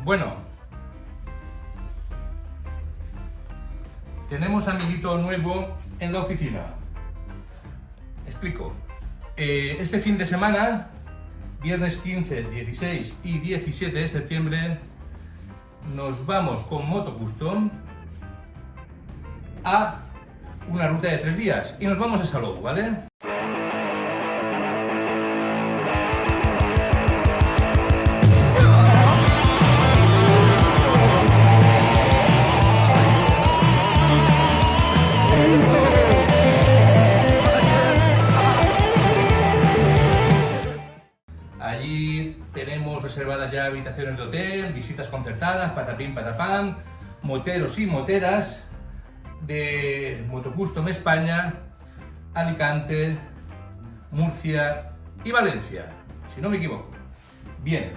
Bueno, tenemos amiguito nuevo en la oficina. Explico. Este fin de semana, viernes 15, 16 y 17 de septiembre, nos vamos con Moto Custom a una ruta de 3 días y nos vamos a Salou, ¿vale? Allí tenemos reservadas ya habitaciones de hotel, visitas concertadas, patapín, patapán, moteros y moteras de Moto Custom España, Alicante, Murcia y Valencia, si no me equivoco. Bien,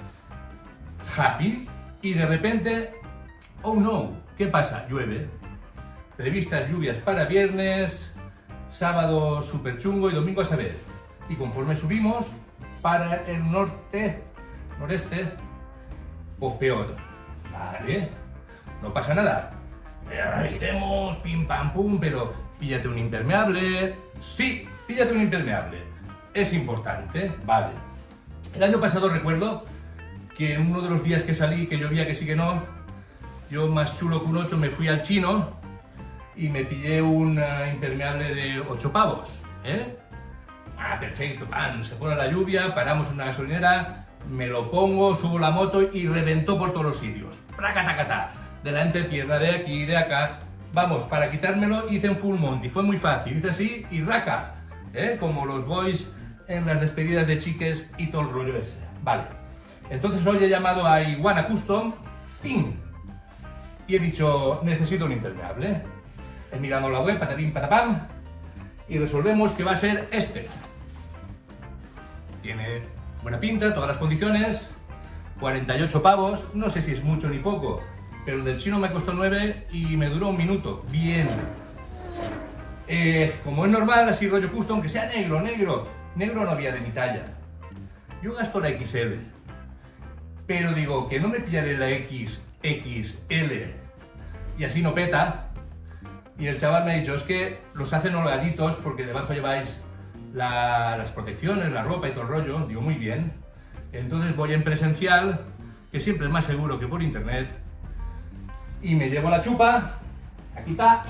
happy, y de repente, oh no, ¿qué pasa? Llueve. Previstas lluvias para viernes, sábado súper chungo y domingo a saber. Y conforme subimos para el noreste, pues peor. Vale, no pasa nada. Iremos pim pam pum, pero píllate un impermeable. Sí, píllate un impermeable. Es importante, vale. El año pasado recuerdo que en uno de los días que salí, que llovía que sí que no, yo más chulo que un 8 me fui al chino y me pillé un impermeable de 8 pavos, ¿eh? Perfecto, se pone la lluvia, paramos en una gasolinera, me lo pongo, subo la moto y reventó por todos los sitios. ¡Pracatacata! Delante, pierna de aquí, de acá. Vamos, para quitármelo hice en full monty, fue muy fácil, hice así y raca, ¿eh? Como los boys en las despedidas de chiques y todo el rollo ese. Vale, entonces hoy he llamado a Iguana Custom, ¡ping! Y he dicho, necesito un impermeable. He mirado la web, patapín, patapam, y resolvemos que va a ser este. Tiene buena pinta, todas las condiciones, 48 pavos, no sé si es mucho ni poco, pero el del chino me costó 9 y me duró 1 minuto. Bien. Como es normal, así rollo custom, aunque sea negro no había de mi talla. Yo gasto la XL, pero digo que no me pillaré la XXL y así no peta. Y el chaval me ha dicho, es que los hacen holgaditos porque debajo lleváis las protecciones, la ropa y todo el rollo. Digo, muy bien. Entonces voy en presencial, que siempre es más seguro que por internet, y me llevo la chupa, aquí está,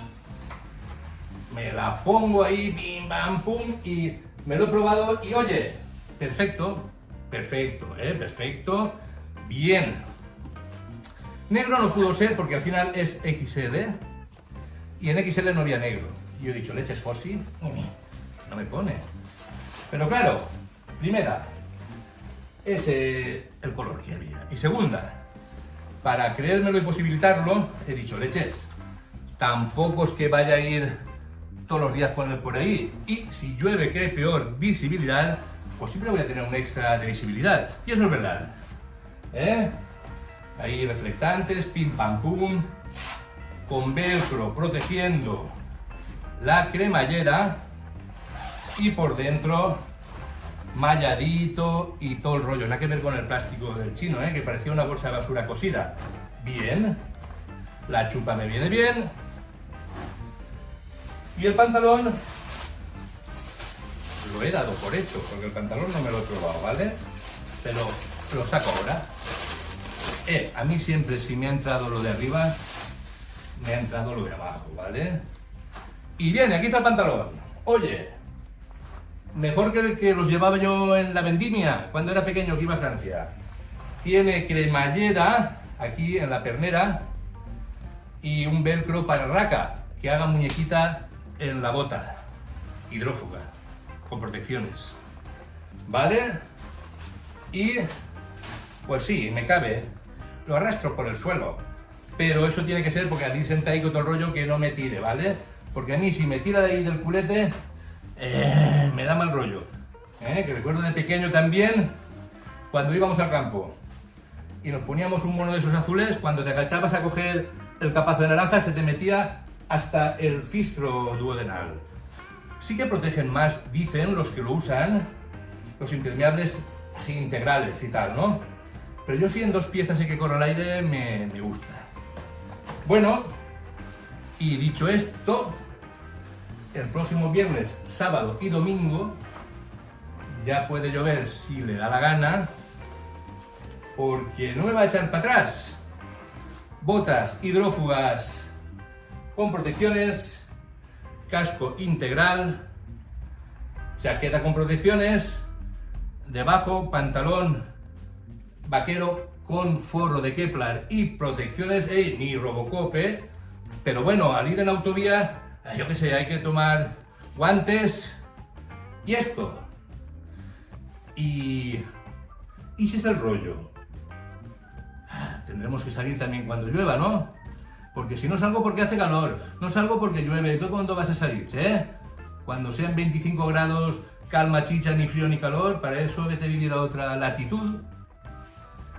me la pongo ahí, pim, pam, pum, y me lo he probado y oye, perfecto, perfecto, perfecto, bien. Negro no pudo ser porque al final es XL, y en XL no había negro. Y yo he dicho, leches fósil, no me pone. Pero claro, primera, es el color que había. Y segunda, para creérmelo y posibilitarlo, he dicho, leches, tampoco es que vaya a ir todos los días con él por ahí. Y si llueve que hay peor visibilidad, pues siempre voy a tener un extra de visibilidad. Y eso es verdad. Ahí reflectantes, pim pam pum, con velcro protegiendo la cremallera y por dentro malladito y todo el rollo. Nada que ver con el plástico del chino, que parecía una bolsa de basura cosida. Bien, la chupa me viene bien y el pantalón lo he dado por hecho porque el pantalón no me lo he probado, ¿vale? Pero lo saco ahora. A mí siempre, si me ha entrado lo de arriba, me ha entrado lo de abajo, ¿vale? Y bien, aquí está el pantalón. Oye, mejor que el que los llevaba yo en la vendimia, cuando era pequeño que iba a Francia. Tiene cremallera aquí en la pernera y un velcro para raca, que haga muñequita en la bota. Hidrófuga, con protecciones. ¿Vale? Y, pues sí, me cabe. Lo arrastro por el suelo. Pero eso tiene que ser porque a mí senta ahí con todo el rollo que no me tire, ¿vale? Porque a mí si me tira de ahí del culete, me da mal rollo. Que recuerdo de pequeño también, cuando íbamos al campo y nos poníamos un mono de esos azules, cuando te agachabas a coger el capazo de naranja se te metía hasta el fistro duodenal. Sí que protegen más, dicen los que lo usan, los impermeables así integrales y tal, ¿no? Pero yo sí en 2 piezas y que corra el aire me gusta. Bueno, y dicho esto, el próximo viernes, sábado y domingo ya puede llover si le da la gana, porque no me va a echar para atrás. Botas hidrófugas con protecciones, casco integral, chaqueta con protecciones, debajo pantalón vaquero con forro de Kevlar y protecciones, ni Robocop, pero bueno, al ir en autovía, yo qué sé, hay que tomar guantes y esto. Y si es el rollo, tendremos que salir también cuando llueva, ¿no? Porque si no salgo porque hace calor, no salgo porque llueve. ¿Tú cuándo vas a salir, Cuando sean 25 grados, calma chicha, ni frío ni calor, para eso vete a vivir a otra latitud.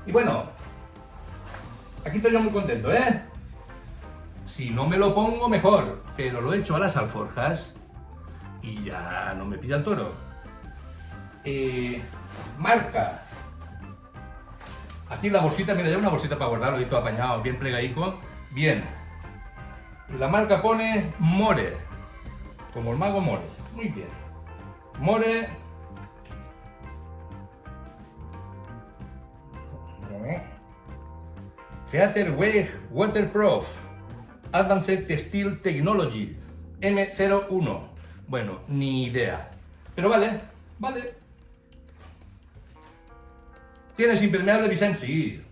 Y bueno, aquí estoy yo muy contento, Si no me lo pongo, mejor, pero lo he hecho a las alforjas y ya no me pilla el toro. Marca. Aquí la bolsita, mira, ya una bolsita para guardarlo, y todo apañado, bien plegadico. Bien. La marca pone More, como el mago More. Muy bien. More. Featherweight Waterproof Advanced Textile Technology M01. Bueno, ni idea. Pero vale. ¿Tienes impermeable, Vicente? Sí.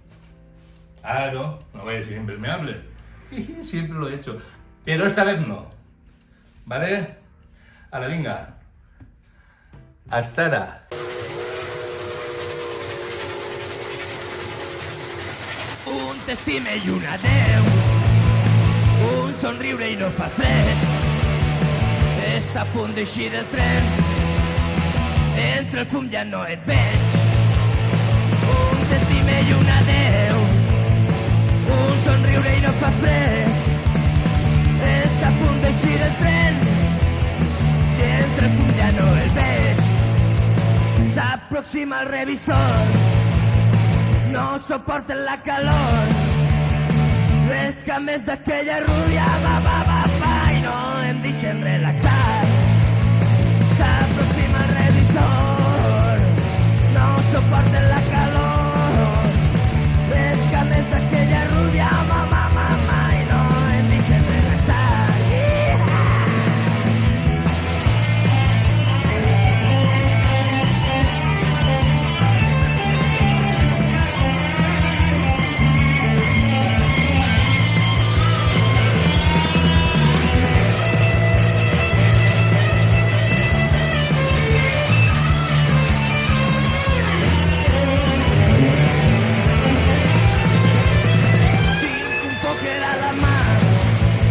Claro, no voy a decir impermeable. Siempre lo he hecho. Pero esta vez no. ¿Vale? A la venga. Hasta ahora. Un t'estime i un adeu, un somriure i no fa fred. Està a punt d'eixir del tren, entre el fum ja no et veig. Un t'estime i un adeu, un somriure i no fa fred. Està a punt d'eixir del tren, i entre el fum ja no el veig. S'aproxima el revisor, no soporten la calor. Les cames d'aquella rubia va i no em deixen relaxar. S'aproxima el revisor, no soporten la